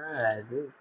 Caralho.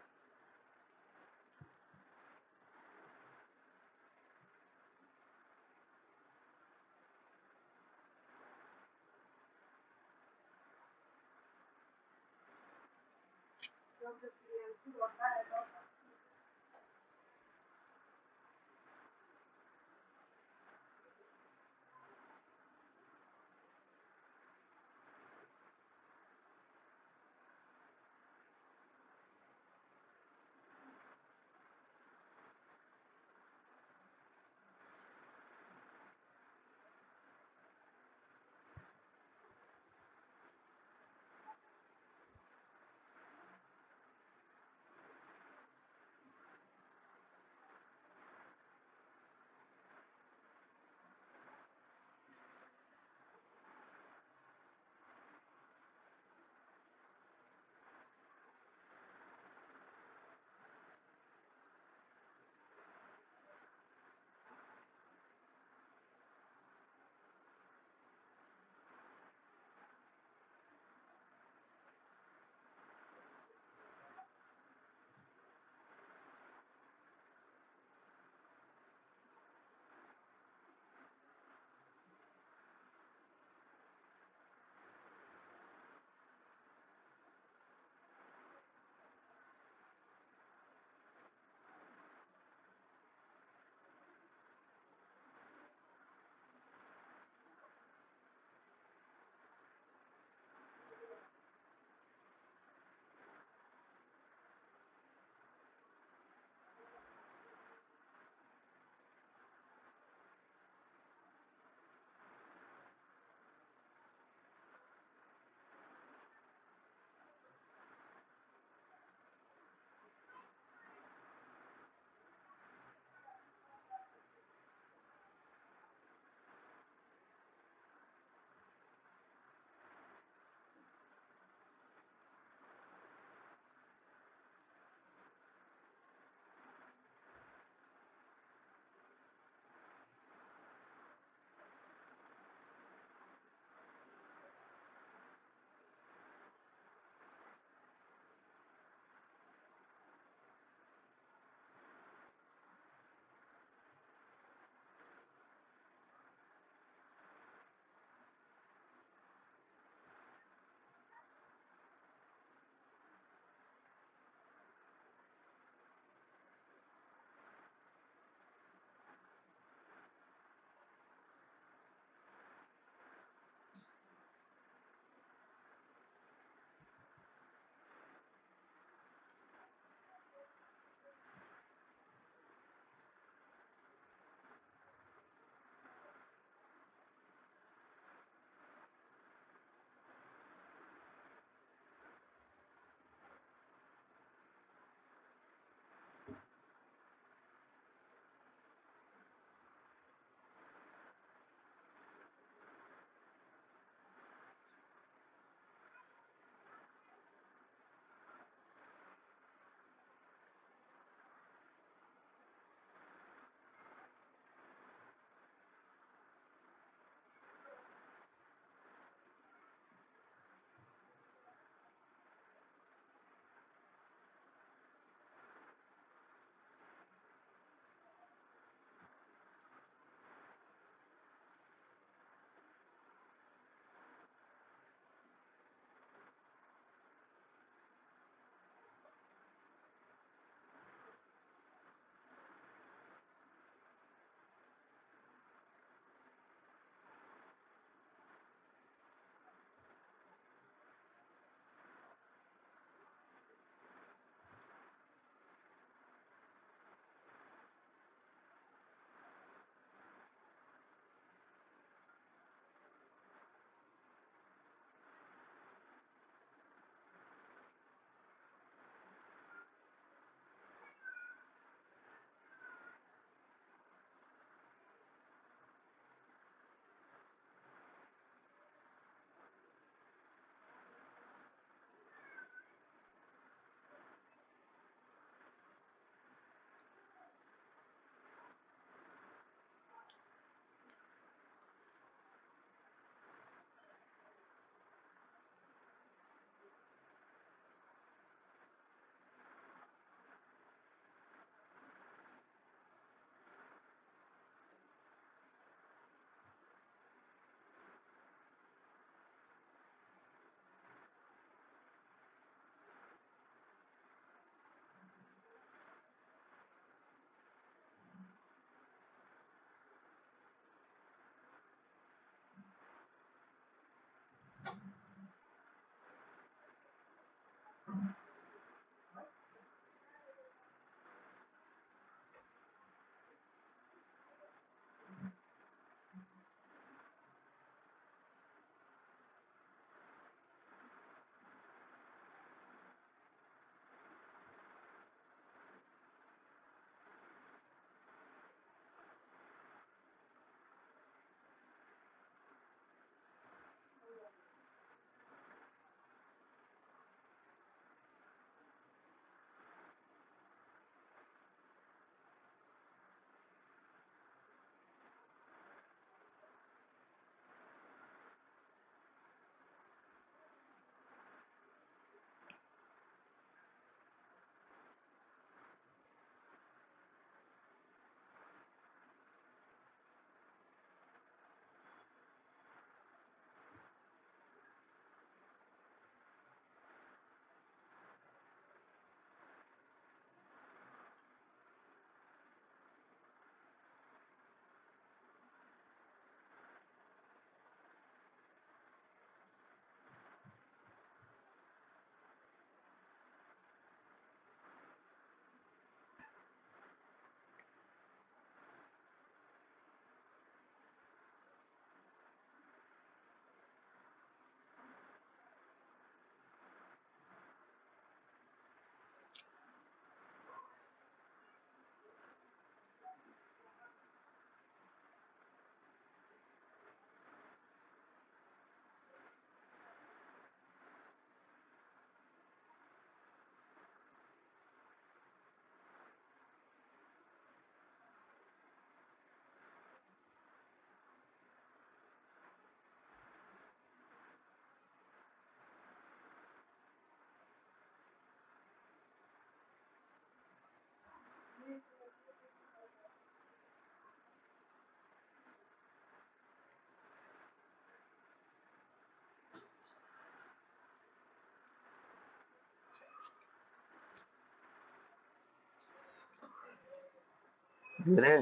धीरे।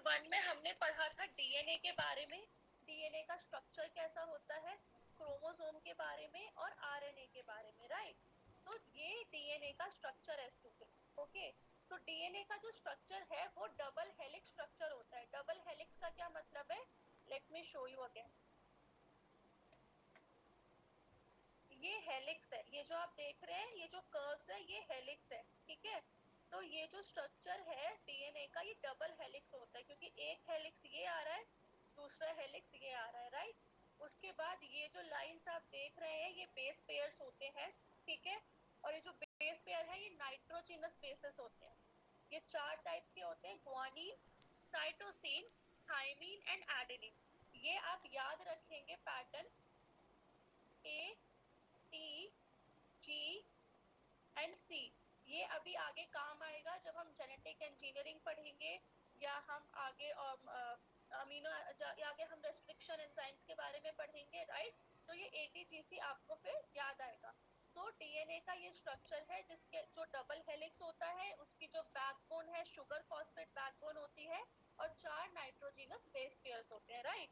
One में हमने पढ़ा था डीएनए के बारे में, डीएनए का स्ट्रक्चर कैसा होता है, क्रोमोसोम के बारे में और आरएनए के बारे में, राइट। तो ये डीएनए का स्ट्रक्चर है स्टूडेंट्स, ओके। तो डीएनए का जो स्ट्रक्चर है वो डबल हेलिक्स स्ट्रक्चर होता है। डबल हेलिक्स का क्या मतलब है, let me show you again. ये हेलिक्स है, ये जो आप देख रहे हैं, ये जो कर्व्स है ये हेलिक्स है, ठीक है। तो ये जो स्ट्रक्चर है डीएनए का ये डबल हेलिक्स होता है, क्योंकि एक हेलिक्स ये आ रहा है, दूसरा हेलिक्स ये आ रहा है, राइट। उसके बाद ये जो लाइंस आप देख रहे हैं ये बेस पेयर्स होते हैं, ठीक है। और ये जो बेस पेयर है ये नाइट्रोजिनस बेसेस होते हैं। ये 4 टाइप के होते हैं, guanine, cytosine, thymine and adenine. ये आप याद रखेंगे pattern, A, T, G and C. ये अभी आगे काम आएगा जब हम जेनेटिक इंजीनियरिंग पढ़ेंगे, या हम आगे अमीनो आगे हम रेस्ट्रिक्शन एंजाइम्स के बारे में पढ़ेंगे, राइट। तो ये एटीजीसी आपको फिर याद आएगा। तो डीएनए का ये स्ट्रक्चर है जिसके जो डबल हेलिक्स होता है, उसकी जो बैकबोन है शुगर फॉस्फेट बैकबोन होती है, और 4 नाइट्रोजिनस बेस पेयर्स होते हैं, राइट।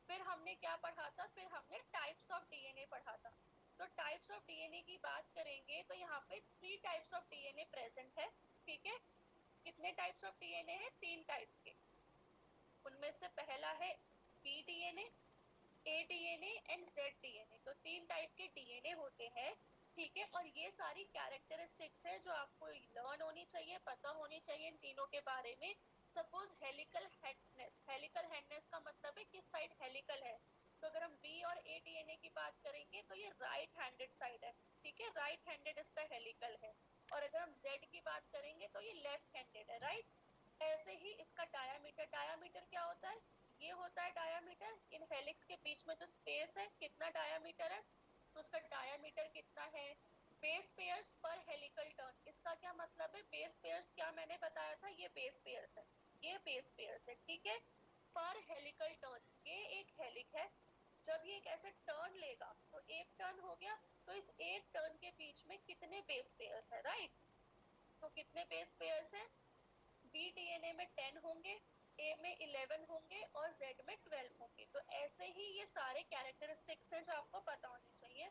फिर हमने क्या पढ़ा था, फिर हमने टाइप्स ऑफ डीएनए पढ़ा था। तो टाइप्स ऑफ डीएनए की बात करेंगे तो यहाँ पे 3 टाइप्स ऑफ डीएनए प्रेजेंट है, ठीक है। कितने टाइप्स ऑफ डीएनए है, 3 टाइप के। उनमें से पहला है B DNA, A DNA and Z DNA. तो 3 टाइप के डीएनए होते हैं, ठीक है। और ये सारी कैरेक्टरिस्टिक्स है जो आपको लर्न होनी चाहिए, पता होनी चाहिए इन तीनों के बारे में। सपोज हेलिकल हेडनेस, हेलिकल हेडनेस का मतलब है किस साइड हेलिकल है। तो अगर हम बी और ए डीएनए की बात करेंगे तो ये राइट हैंडेड साइड है, ठीक है, राइट हैंडेड इसका हेलिकल है। और अगर हम जेड की बात करेंगे तो ये लेफ्ट हैंडेड है, राइट। ऐसे ही इसका डायामीटर, डायामीटर क्या होता है, ये होता है डायामीटर। इन हेलिक्स के बीच में जो स्पेस है कितना डायामीटर है, तो उसका डायामीटर कितना है। बेस पेयर्स पर हेलिकल टर्न, इसका क्या मतलब है, बेस पेयर्स क्या मैंने बताया था, ये बेस पेयर्स है, ये बेस पेयर्स है, ठीक है। पर हेलिकल टर्न, ये एक हेलिक है, जब ये एक ऐसे टर्न लेगा तो एक टर्न हो गया, तो इस एक टर्न के बीच में कितने बेस पेयर्स है, राइट। तो कितने बेस पेयर्स है, बी डीएनए में 10 होंगे, ए में 11 होंगे और जेड में 12 होंगे। तो ऐसे ही ये सारे कैरेक्टरिस्टिक्स हैं जो आपको पता होने चाहिए।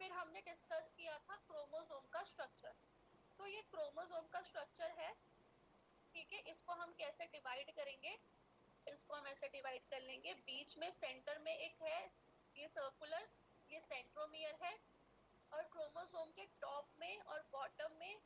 फिर हमने डिस्कस किया था क्रोमोसोम का स्ट्रक्चर। तो ये क्रोमोसोम का स्ट्रक्चर है, ठीक है। इसको हम कैसे डिवाइड करेंगे, इसको हम ऐसे डिवाइड कर लेंगे, बीच में सेंटर में एक है ये सर्कुलर, ये सेंट्रोमियर है। और क्रोमोसोम के टॉप में और बॉटम में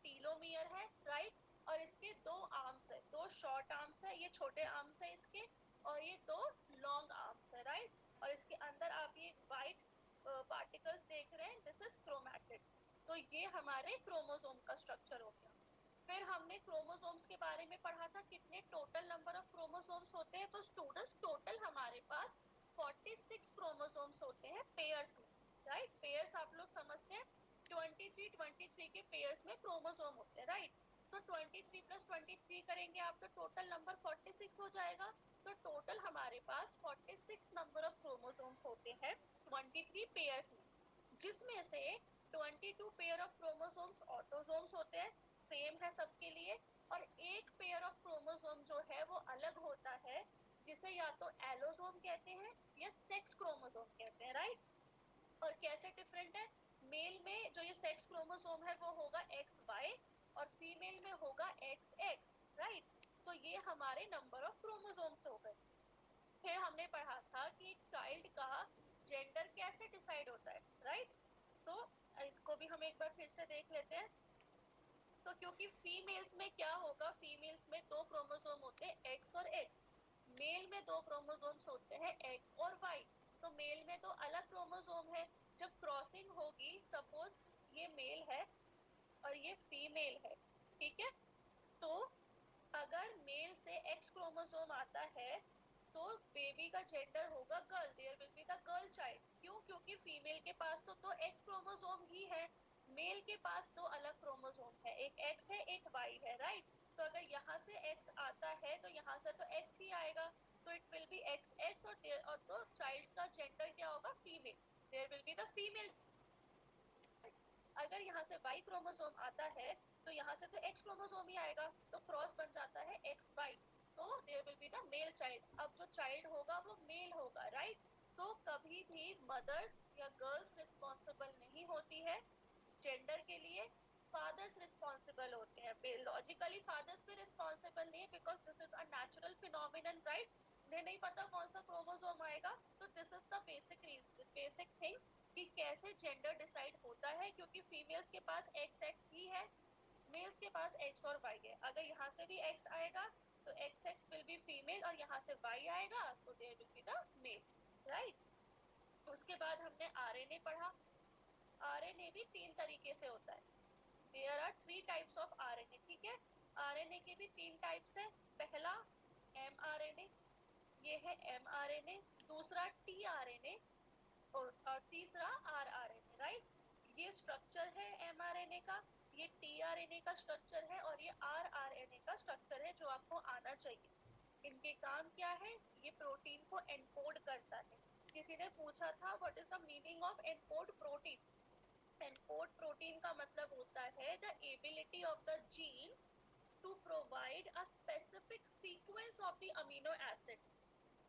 टीलोमियर है, राइट। और इसके 2 आर्म्स है, 2 शॉर्ट आर्म्स है, ये छोटे आर्म्स है इसके, और ये 2 लॉन्ग आर्म्स है, राइट। और इसके अंदर आप ये व्हाइट पार्टिकल्स देख रहे हैं, दिस इज क्रोमैटिड। तो ये हमारे क्रोमोसोम का स्ट्रक्चर हो गया। फिर हमने क्रोमोसोम्स के बारे में पढ़ा था, कितने टोटल नंबर ऑफ क्रोमोसोम्स होते हैं। तो स्टूडेंट्स टोटल हमारे पास 46 क्रोमोसोम्स होते हैं पेयर्स में, राइट। पेयर्स आप लोग समझते हैं, 23 के पेयर्स में क्रोमोसोम होते हैं, राइट। तो 23 + 23 करेंगे आप तो टोटल नंबर 46 हो जाएगा। तो टोटल हमारे पास 46 नंबर ऑफ क्रोमोसोम्स होते हैं 23 पेयर्स में, जिसमें से 22 पेयर ऑफ क्रोमोसोम्स ऑटोसोम्स होते हैं, सेम है सबके लिए। और एक पेयर ऑफ क्रोमोसोम जो है वो अलग होता है, जिसे या तो एलोसोम कहते हैं या सेक्स क्रोमोसोम कहते हैं, राइट। और कैसे डिफरेंट है, मेल में जो ये सेक्स क्रोमोसोम है वो होगा XY, और फीमेल में होगा XX, राइट। तो ये हमारे नंबर ऑफ क्रोमोसोम्स हो गए। फिर हमने पढ़ा था कि एक चाइल्ड का जेंडर कैसे डिसाइड होता है, राइट। तो इसको भी हम एक बार फिर से देख लेते हैं। तो क्योंकि फीमेल्स में क्या होगा, फीमेल्स में 2 क्रोमोसोम होते हैं X और X, मेल में 2 क्रोमोसोम्स होते हैं X और Y। तो मेल में तो अलग क्रोमोसोम है, जब क्रॉसिंग होगी, सपोज ये मेल है और ये फीमेल है, ठीक है। तो अगर मेल से X क्रोमोसोम आता है तो बेबी का जेंडर होगा girl, there will be the girl child. क्यों, क्योंकि फीमेल के पास तो X क्रोमोसोम ही है, मेल के पास 2 अलग क्रोमोसोम है, एक X है एक Y है, राइट। तो अगर यहाँ से X आता है तो यहाँ से तो X ही आएगा, तो इट विल बी XX। और तो चाइल्ड का जेंडर क्या होगा, female, there will be the female. अगर यहाँ से Y क्रोमोसोम आता है तो यहाँ से तो X क्रोमोसोम ही आएगा, तो क्रॉस बन जाता है XY, तो देयर विल चाइल्ड होगा वो मेल होगा, राइट? तो कभी भी मदर्स या गर्ल्स रिस्पॉन्सिबल नहीं होती है जेंडर के लिए, फादर्स रिस्पॉन्सिबल होते हैं। लॉजिकली फादर्स भी रिस्पॉन्सिबल नहीं है, because this is a natural phenomenon, right? उन्हें नहीं पता कौन सा क्रोमोसोम आएगा। तो this is the basic thing कि कैसे जेंडर डिसाइड होता है, क्योंकि फीमेल्स के पास एक्स एक्स भी है, मेल्स के पास एक्स और वाई है। अगर यहाँ से भी एक्स आएगा तो X X will be female, और यहाँ से वाई आएगा तो there will be the male, right? उसके बाद हमने आरएनए पढ़ा। आरएनए भी 3 तरीके से होता है। There are 3 types of RNA, ठीक है? आरएनए के भी 3 टाइप्स है। पहला एमआरएनए, ये है एमआरएनए। दूसरा टीआरएनए, और तीसरा आरआरएनए, राइट? ये स्ट्रक्चर है एमआरएनए का, ये टीआरएनए का स्ट्रक्चर है, और ये आरआरएनए का स्ट्रक्चर है जो आपको आना चाहिए। इनके काम क्या है? ये प्रोटीन को एनकोड करता है। किसी ने पूछा था what is the meaning of encode protein? Encode protein का मतलब होता है the ability of the gene to provide a specific sequence of the amino acid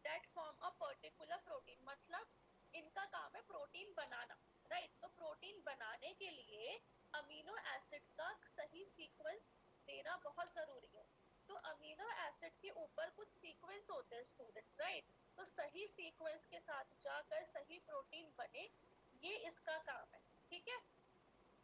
that form a particular protein. मतलब इनका काम है प्रोटीन बनाना, राइट? तो प्रोटीन बनाने के लिए अमीनो एसिड का सही सीक्वेंस देना बहुत जरूरी है। तो अमीनो एसिड के ऊपर कुछ सीक्वेंस होते हैं स्टूडेंट्स, राइट? तो सही सीक्वेंस के साथ जाकर सही प्रोटीन बने, ये इसका काम है, ठीक है?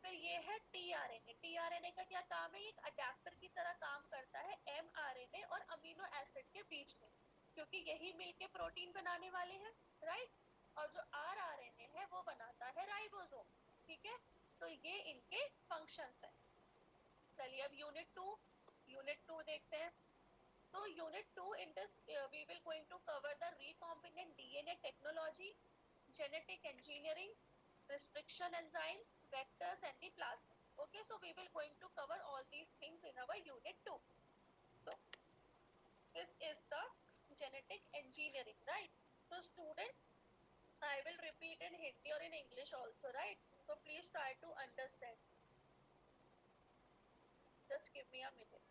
फिर ये है टीआरएनए। टीआरएनए का क्या काम है? एक अडेप्टर की तरह काम करता है एमआरएनए और अमीनो एसिड के बीच में, क्योंकि यही मिलके प्रोटीन बनाने वाले हैं, राइट? और जो आरआरएनए है वो बनाता है राइबोसोम, ठीक है? तो ये इनके फंक्शंस है। चलिए अब यूनिट 2 देखते हैं। तो unit 2 in this we will going to cover the recombinant DNA technology, genetic engineering, restriction enzymes, vectors and the plasmids. Okay, so we will going to cover all these things in our unit 2. So this is the genetic engineering, right? So students, I will repeat in Hindi or in English also, right? So please try to understand. Just give me a minute.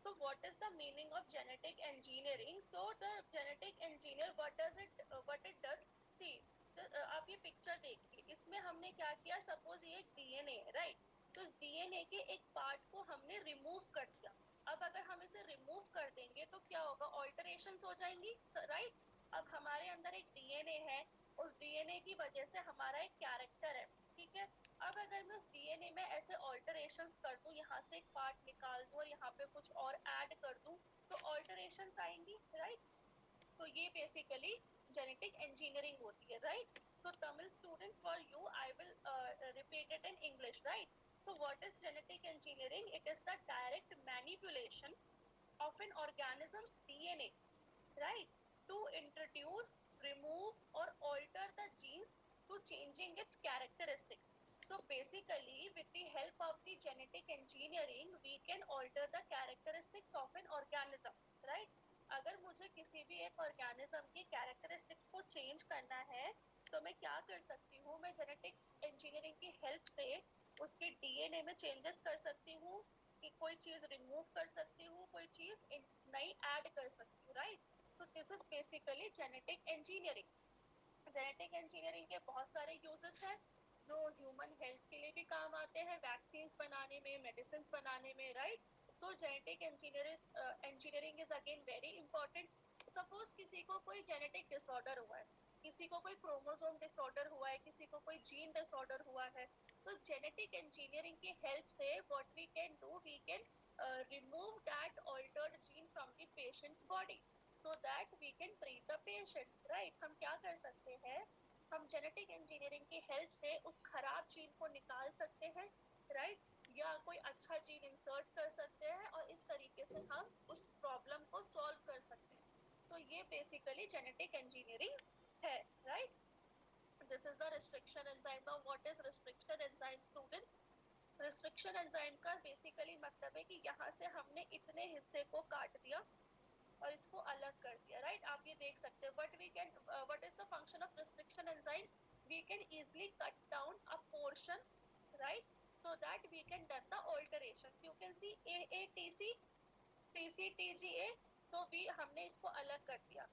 So what is the meaning of genetic engineering? So the genetic engineer, what it does? See, आप ये picture देखिए, इसमें हमने क्या किया? Suppose ये DNA है, right? तो इस डीएनए के एक पार्ट को हमने रिमूव कर दिया। अब अगर हम इसे रिमूव कर देंगे तो क्या होगा? ऑल्टरेशंस हो जाएंगी, राइट? अब हमारे अंदर एक डीएनए है, उस डीएनए की वजह से हमारा एक कैरेक्टर है, ठीक है? अब अगर मैं उस डीएनए में ऐसे ऑल्टरेशंस कर दूं, यहाँ से एक पार्ट निकाल दूं और यहाँ पे कुछ और ऐड कर दूं, तो ऑल्टरेशंस आएंगी, राइट? तो ये बेसिकली जेनेटिक इंजीनियरिंग होती है, right? So Tamil students, for you I will repeat it in English, right? So what is genetic engineering? It is the direct manipulation of an organism's DNA, right? To introduce, remove or alter the genes to changing its characteristics. So basically with the help of the genetic engineering we can alter the characteristics of an organism, right? अगर मुझे किसी भी एक organism की characteristics को change करना है तो मैं क्या कर सकती हूँ? मैं जेनेटिक इंजीनियरिंग की हेल्प से उसके डीएनए में चेंजेस कर सकती हूँ, कि कोई चीज रिमूव कर सकती हूँ, कोई चीज नई ऐड कर सकती हूँ, राइट? तो this is basically genetic engineering. Genetic engineering के बहुत सारे यूजेस हैं जो ह्यूमन हेल्थ के लिए भी काम आते हैं, वैक्सीन्स बनाने में, मेडिसिन बनाने में, राइट? तो genetic engineering is again very important. Suppose किसी को कोई जेनेटिक डिसऑर्डर हुआ है, किसी को कोई क्रोमोसोम डिसऑर्डर हुआ है, किसी को कोई जीन डिसऑर्डर हुआ है, तो जेनेटिक इंजीनियरिंग की हेल्प से what we can do, we can remove that altered gene from the patients body so that we can treat the patient, right? हम क्या कर सकते हैं? हम जेनेटिक इंजीनियरिंग की हेल्प से उस खराब जीन को निकाल सकते हैं, राइट? या कोई अच्छा जीन इंसर्ट कर सकते हैं और इस तरीके से हम उस प्रॉब्लम को सॉल्व कर सकते हैं। तो ये बेसिकली जेनेटिक इंजीनियरिंग है, right? This is the restriction enzyme. Now what is restriction enzyme students? Restriction enzyme का बेसिकली मतलब है कि यहाँ से हमने इतने हिस्से को काट दिया और इसको अलग कर दिया, राइट? आप ये देख सकते हैं but we can, what is the function of restriction enzyme? We can easily cut down a portion, right? so that we can done the alterations. You can see AATC, CCTGA, so we हमने इसको अलग कर दिया,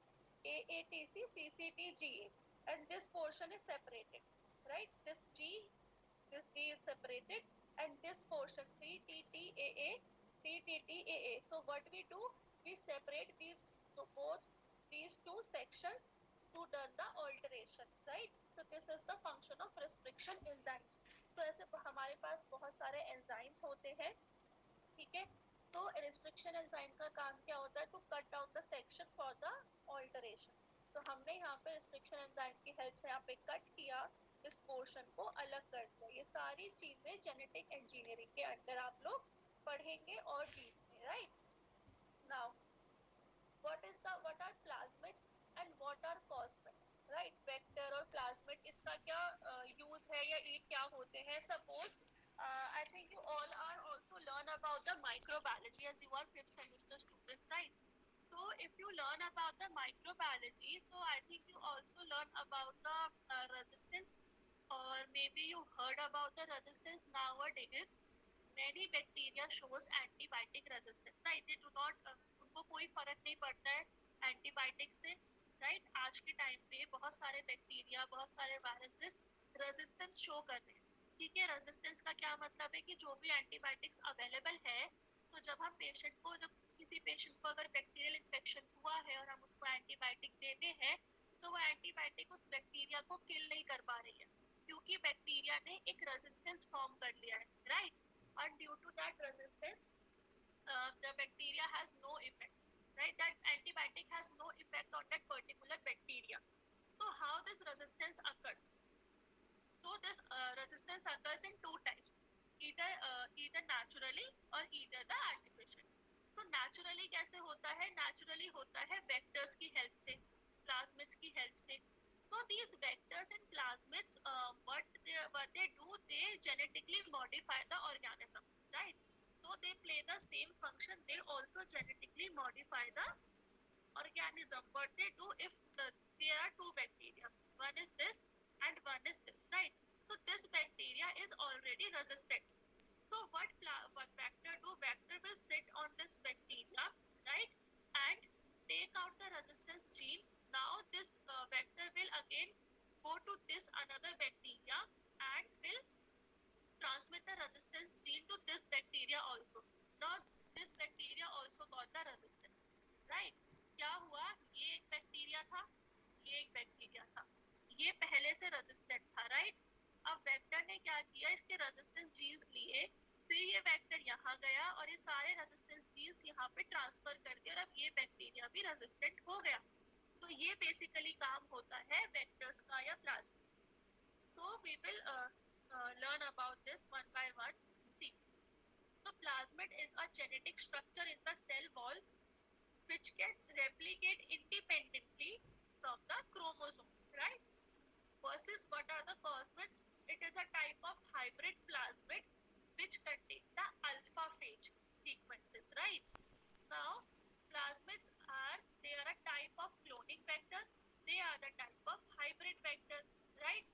AATC, CCTGA, and this portion is separated, right? This G is separated, and this portion CTTAA, CTTAA. So what we do, we separate these, so both these two sections to done the alteration, right? So this is the function of restriction enzymes. तो ऐसे हमारे पास बहुत सारे enzymes होते हैं, ठीक है? तो restriction enzyme का काम क्या होता है? To cut down the section for the alteration. तो हमने यहाँ पे restriction enzyme की help से यहाँ पे cut किया, इस portion को अलग कर दिया. ये सारी चीजें genetic engineering के अंदर आप लोग पढ़ेंगे और सीखेंगे, right? Now, what are plasmids and what are cosmids, right? Vector और plasmid, इसका क्या use है या ये क्या होते हैं? Suppose I think you all are also learn about the microbiology as you are 5th semester students, right? So if you learn about the microbiology, so I think you also learn about the resistance, or maybe you heard about the resistance. Nowadays many bacteria shows antibiotic resistance, right? They do not उनको कोई फर्क नहीं पड़ता है antibiotic से, right? आज के time पे बहुत सारे बैक्टीरिया, बहुत सारे वायरसेस रेजिस्टेंस शो कर रहे हैं, ठीक है? रेजिस्टेंस का क्या मतलब है कि जो भी एंटीबायोटिक्स अवेलेबल है, तो जब हम पेशेंट को, जब किसी पेशेंट को अगर बैक्टीरियल इन्फेक्शन हुआ है और हम उसको एंटीबायोटिक देते हैं, तो वो एंटीबायोटिक उस बैक्टीरिया को किल नहीं कर पा रही है, क्योंकि बैक्टीरिया ने एक रेजिस्टेंस फॉर्म कर लिया है, right? And due to that resistance, the bacteria has no effect, right? That antibiotic has no effect on that particular bacteria. So how this resistance occurs? So this resistance occurs in two types, either naturally or either the artificial. तो naturally कैसे होता है? Naturally होता है vectors की help से, plasmids की help से. So these vectors and plasmids, what they do, they genetically modify the organism, right? So they play the same function. They also genetically modify the organism. What they do, if there are two bacteria, one is this and one is this, right? So this bacteria is already resistant. So what vector do? Vector will sit on this bacteria, right, and take out the resistance gene. Now this vector will again go to this another bacteria and will transmit the resistance gene to this bacteria also. Now this bacteria also got the resistance, right? क्या हुआ? ये एक bacteria था, ये एक bacteria था, ये पहले से रेजिस्टेंट था, राइट? अब वेक्टर ने क्या किया? इसके रेजिस्टेंस जीन्स लिए, फिर ये वेक्टर यहाँ गया और ये सारे रेजिस्टेंस जीन्स यहाँ पे ट्रांसफर कर दिए और अब ये बैक्टीरिया भी रेजिस्टेंट हो गया. तो ये बेसिकली काम होता है वेक्टर्स का या plasmids. So we will learn about this one by one. See, so plasmid is a genetic structure in the cell wall which can replicate independently from the chromosome, right? Versus what are the cosmids? It is a type of hybrid plasmid which contain the alpha phage sequences, right? Now, plasmids they are a type of cloning vector. They are the type of hybrid vector, right?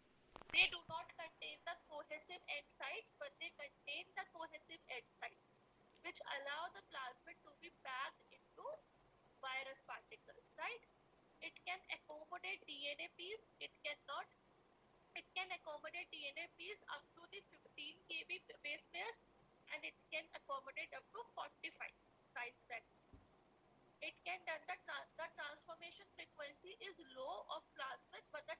They do not contain the cohesive end sites, but they contain the cohesive end sites, which allow the plasmid to be packed into virus particles, right? It can accommodate DNA piece. It can accommodate DNA piece up to the 15 kb base pairs, and it can accommodate up to 45 size fragments. It can done the transformation frequency is low of plasmids, but the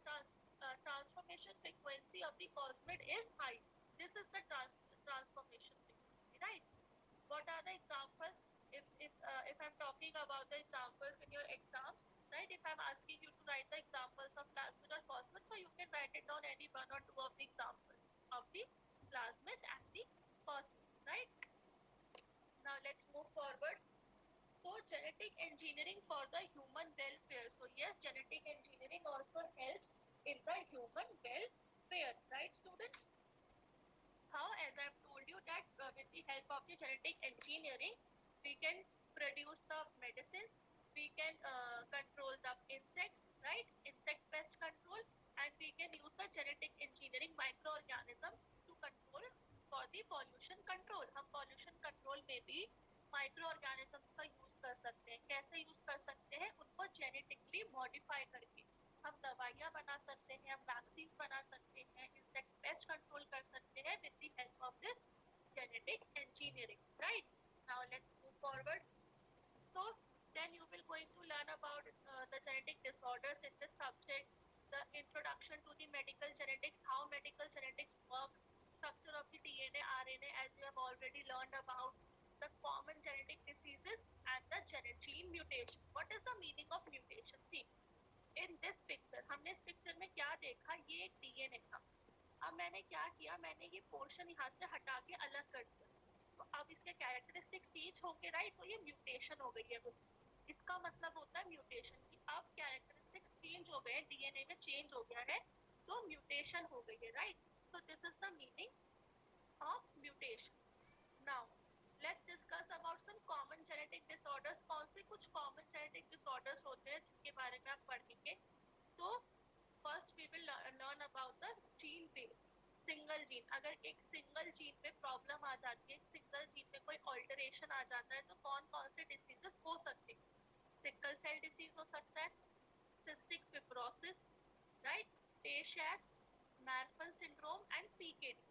transformation frequency of the cosmid is high. This is the transformation frequency, right? What are the examples? If I'm talking about the examples in your exams, right? If I'm asking you to write the examples of plasmid or cosmid, so you can write it down any one or two of the examples of the plasmids and the cosmids, right? Now let's move forward. So genetic engineering for the human welfare. So yes, genetic engineering also helps in the human welfare, right, students? How? As I've told you that with the help of the genetic engineering, we can produce the medicines, we can control the insects, right? Insect pest control, and we can use the genetic engineering microorganisms to control for the the pollution control. हम pollution control में भी micro organisms का use कर सकते हैं। कैसे use कर सकते हैं? उनको जेनेटिकली मॉडिफाई करके हम दवाइयाँ बना सकते हैं, हम वैक्सीन बना सकते हैं, इंसेक्ट पेस्ट कंट्रोल कर सकते हैं with the help of this genetic engineering, right? Now let's move forward. So then you will going to learn about the genetic disorders in this subject, the introduction to the medical genetics, how medical genetics works, structure of the DNA, RNA, as you have already learned about the common genetic diseases and the gene mutation. What is the meaning of mutation? See, in this picture, हमने इस picture में क्या देखा? ये एक DNA था। अब मैंने क्या किया? मैंने ये पोर्शन यहाँ से हटा के अलग कर दिया, तो अब इसके कैरेक्टरिस्टिक्स चेंज होंगे, राइट? तो ये म्यूटेशन हो गई है उसकी। इसका मतलब होता है म्यूटेशन की अब कैरेक्टरिस्टिक्स चेंज हो गए, डीएनए में चेंज हो गया है, तो म्यूटेशन हो गई है, राइट? तो this is the meaning of mutation. Now let's discuss about some common genetic disorders. कौन से कुछ कॉमन जेनेटिक डिसऑर्डर्स होते हैं जिनके बारे में आप पढ़ेंगे? तो first we will learn about the gene based single gene. अगर एक सिंगल जीन में प्रॉब्लम आ जाती है, एक सिंगल जीन में कोई ऑल्टरेशन आ जाता है, तो कौन कौन से डिसीजेस हो सकते हैं? सिकल सेल डिसीज हो सकता है, सिस्टिक फिब्रोसिस, राइट, टे शेयर्स, Marfan syndrome and PKD.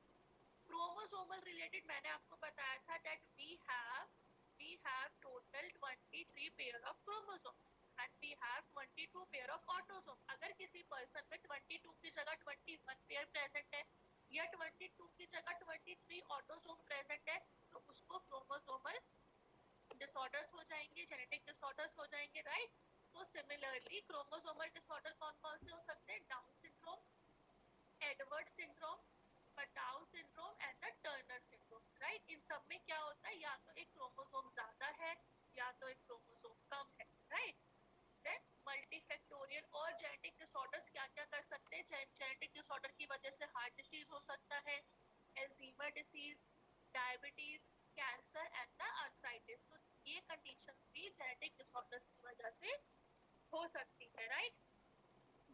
Chromosomal related मैंने आपको बताया था that we have total 23 pair of chromosome and we have 22 pair of autosome. अगर किसी पर्सन में 22 की जगह 21 पेयर प्रेजेंट है या 22 की जगह 23 ऑटोसोम प्रेजेंट है, तो उसको क्रोमोसोमल डिसऑर्डर्स हो जाएंगे, जेनेटिक डिसऑर्डर्स हो जाएंगे, राइट? तो सिमिलरली क्रोमोसोमल डिसऑर्डर कौन कौन से हो सकते हैं? Down syndrome, Edward syndrome, Patau syndrome and the Turner syndrome, right? इन सब में क्या होता है? या तो एक क्रोमोसोम ज्यादा है या तो एक क्रोमोसोम कम है, राइट? मल्टीफैक्टोरियल और जेनेटिक डिसऑर्डर्स क्या क्या कर सकते हैं? जेनेटिक डिसऑर्डर की वजह से हार्ट डिसीज हो सकता है, Alzheimer disease, diabetes, cancer and the arthritis. तो ये कंडीशंस भी जेनेटिक डिसऑर्डर्स की वजह से हो सकती है, right?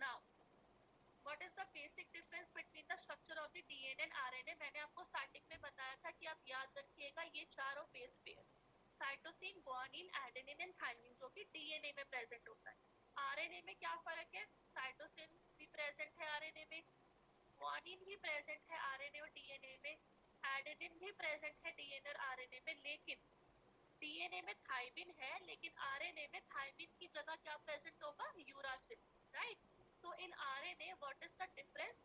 Now what is the basic difference between the structure of the DNA and RNA? मैंने आपको स्टार्टिंग में बताया था कि आप याद रखिएगा ये चारों base pair, cytosine, guanine, adenine and thymine, जो कि डीएनए में प्रेजेंट होता है। आरएनए में क्या फर्क है? साइटोसिन भी प्रेजेंट है आरएनए में, ग्वानिन भी प्रेजेंट है आरएनए और डीएनए में, एडेनिन भी प्रेजेंट है डीएनए और आरएनए में, लेकिन डीएनए में थाइमिन है, लेकिन आरएनए में थाइमिन की जगह क्या प्रेजेंट होगा? Uracil, right? So in RNA, what is the difference?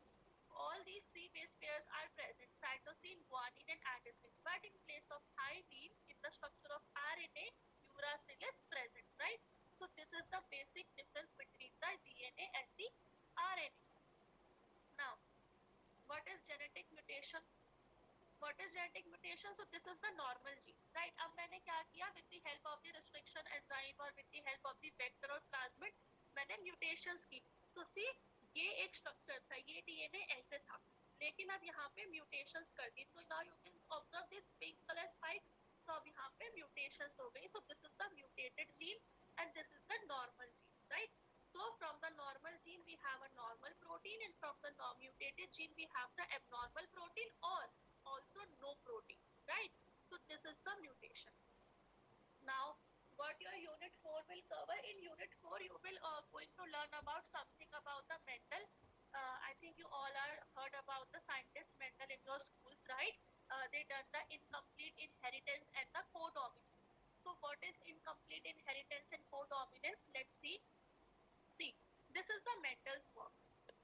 All these three base pairs are present, cytosine, guanine and adenosine, but in place of thymine in the structure of RNA, uracil is present, right? So this is the basic difference between the DNA and the RNA. Now, what is genetic mutation? What is genetic mutation? So this is the normal gene, right? अब मैंने क्या किया? With the help of the restriction enzyme और with the help of the vector और plasmid, मैंने mutations की। So see, ये एक structure था, ये DNA ऐसे था, लेकिन अब यहाँ पे mutations कर दी। So now you can observe this pink color spikes. तो अब यहाँ पे mutations हो गई. So this is the mutated gene and this is the normal gene, right? So from the normal gene we have a normal protein, and from the mutated gene we have the abnormal protein or also no protein, right? So this is the mutation. Now what your unit 4 will cover? In unit 4 you will going to learn about something about the Mendel. I think you all are heard about the scientist Mendel in your schools, right? They done the incomplete inheritance and the codominance. So what is incomplete inheritance and codominance? Let's see, this is the Mendel's work.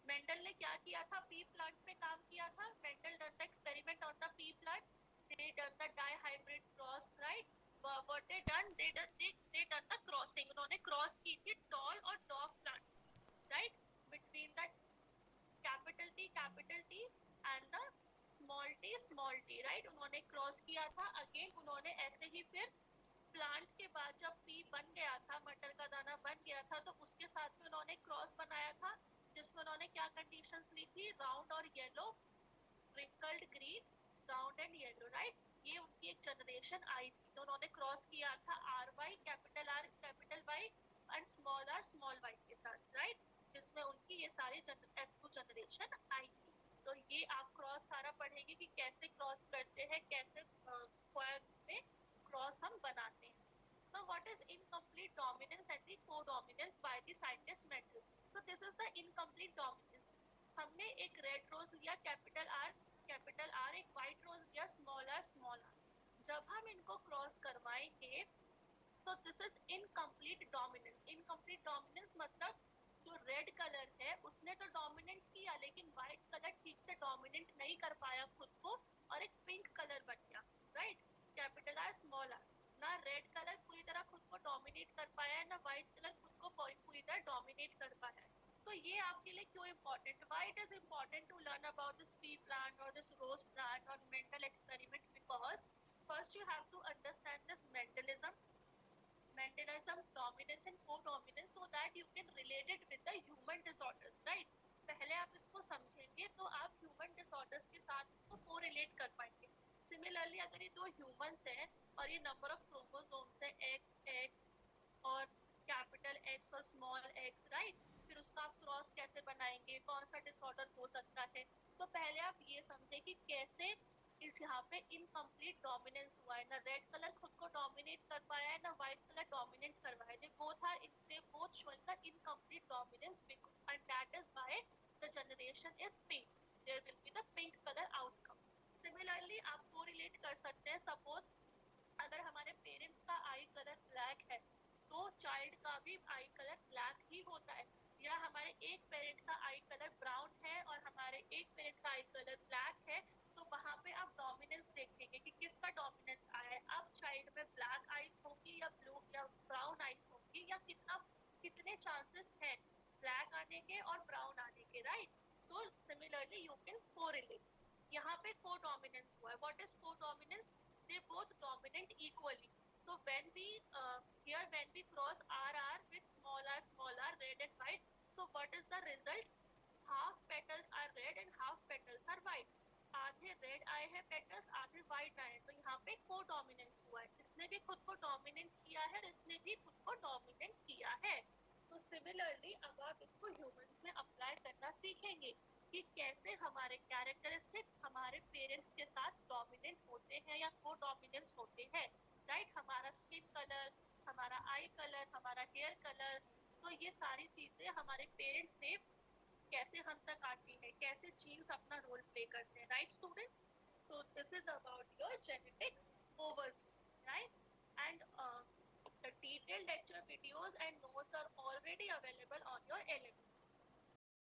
Mendel ने क्या किया था? P plant पे काम किया था। Mendel done the experiment on the pea plant, they done the dihybrid cross, right? What they done, they done the crossing. उन्होंने cross की थी टॉल और dwarf plants, right, between the capital T and the small T, right? उन्होंने cross किया था। Again उन्होंने ऐसे ही फिर प्लांट के बाद जब पी बन गया था, मटर का दाना बन गया था, तो उसके साथ में उन्होंने क्रॉस बनाया था, जिसमें उन्होंने क्या कंडीशंस ली थी? राउंड और yellow, wrinkled green, round and yellow, right? ये उनकी एक जनरेशन आई थी। तो उन्होंने क्रॉस किया था R Y capital Y and small Y के साथ, राइट? जिसमें उनकी ये सारी F2 जनरेशन आई थी। तो ये आप क्रॉस सारा पढ़ेंगे कि कैसे क्रॉस करते हैं, कैसे स्क्वायर में क्रॉस हम बनाते हैं. So what is incomplete dominance and the co-dominance by the scientist Mendel? So this is the incomplete dominance. हमने एक रेड रोज लिया कैपिटल आर, एक व्हाइट रोज लिया स्मॉल आर. जब हम इनको क्रॉस करवाएंगे तो this is incomplete dominance. Incomplete dominance मतलब जो रेड कलर है उसने तो डोमिनेट किया, लेकिन व्हाइट कलर ठीक से डोमिनेट नहीं कर पाया खुद को और एक पिंक कलर बन गया. Right, capital R small R. ना रेड कलर पूरी तरह खुद को डोमिनेट कर पाया है, ना व्हाइट कलर खुद को पूरी तरह डोमिनेट कर पाया है. तो ये आपके लिए क्यों important? Why it is important to learn about this pea plant और दिस रोज प्लांट और Mendel experiment? Because first you have to understand this Mendelism, dominance and co-dominance, so that you can relate it with the human disorders, right? पहले आप इसको समझेंगे तो आप human disorders के साथ इसको कोरिलेट कर पाएंगे. सिमिलरली अगर ये दो ह्यूमंस हैं और ये नंबर ऑफ क्रोमोसोम्स है एक्स और कैपिटल एक्स और स्मॉल एक्स, राइट, फिर उसका आप क्रॉस कैसे बनाएंगे, कौन सा डिसऑर्डर हो सकता है. तो पहले आप ये समझे कि कैसे इस यहाँ पे इनकम्प्लीट डोमिनेंस हुआ है. ना रेड कलर खुद को डोमिनेट कर पाया है, ना व्हाइट कलर डोमिनेट करवाया है. they both showing the incomplete dominance, and that is why the generation is pink. There will be the pink color outcome. Similarly आप कोरिलेट कर सकते हैं. सपोज अगर हमारे पेरेंट्स का आई कलर ब्लैक है तो चाइल्ड का भी आई कलर ब्लैक ही होता है. या हमारे एक पेरेंट का आई कलर ब्राउन है और हमारे एक पेरेंट का आई कलर ब्लैक है, तो वहाँ पे आप डोमिनेंस देखेंगे कि किसका डोमिनेंस आया है. अब चाइल्ड में ब्लैक आईज होगी या ब्लू या ब्राउन आईज होगी, या कितने चांसेस हैं ब्लैक आने के और ब्राउन आने के, राइट? तो सिमिलरली यू कैन कोरिलेट. यहाँ पे को डोमिनेंस हुआ है. व्हाट इज को dominance? They both dominate equally. So when we cross RR with small r, red and white, so what is the result? Half petals are red and half petals are white. आधे red आए हैं petals, आधे white आए हैं. तो यहाँ पे को डोमिनेंस हुआ है. इसने भी खुद को डोमिनेट किया है और इसने भी खुद को डोमिनेट किया है. तो सिमिलरली अब आप इसको ह्यूमंस में अप्लाई करना सीखेंगे कि कैसे हमारे कैरेक्टरिस्टिक्स हमारे पेरेंट्स के साथ डोमिनेंट होते हैं या को डोमिनेंस होते हैं. राइट, हमारा स्किन कलर, हमारा आई कलर, हमारा हेयर कलर, तो ये सारी चीजें हमारे पेरेंट्स से कैसे हम तक आती है, कैसे जीन्स अपना रोल प्ले करते हैं. Right students, so this is about your genetic overview, right? And the detailed lecture videos and notes are already available on your LMS.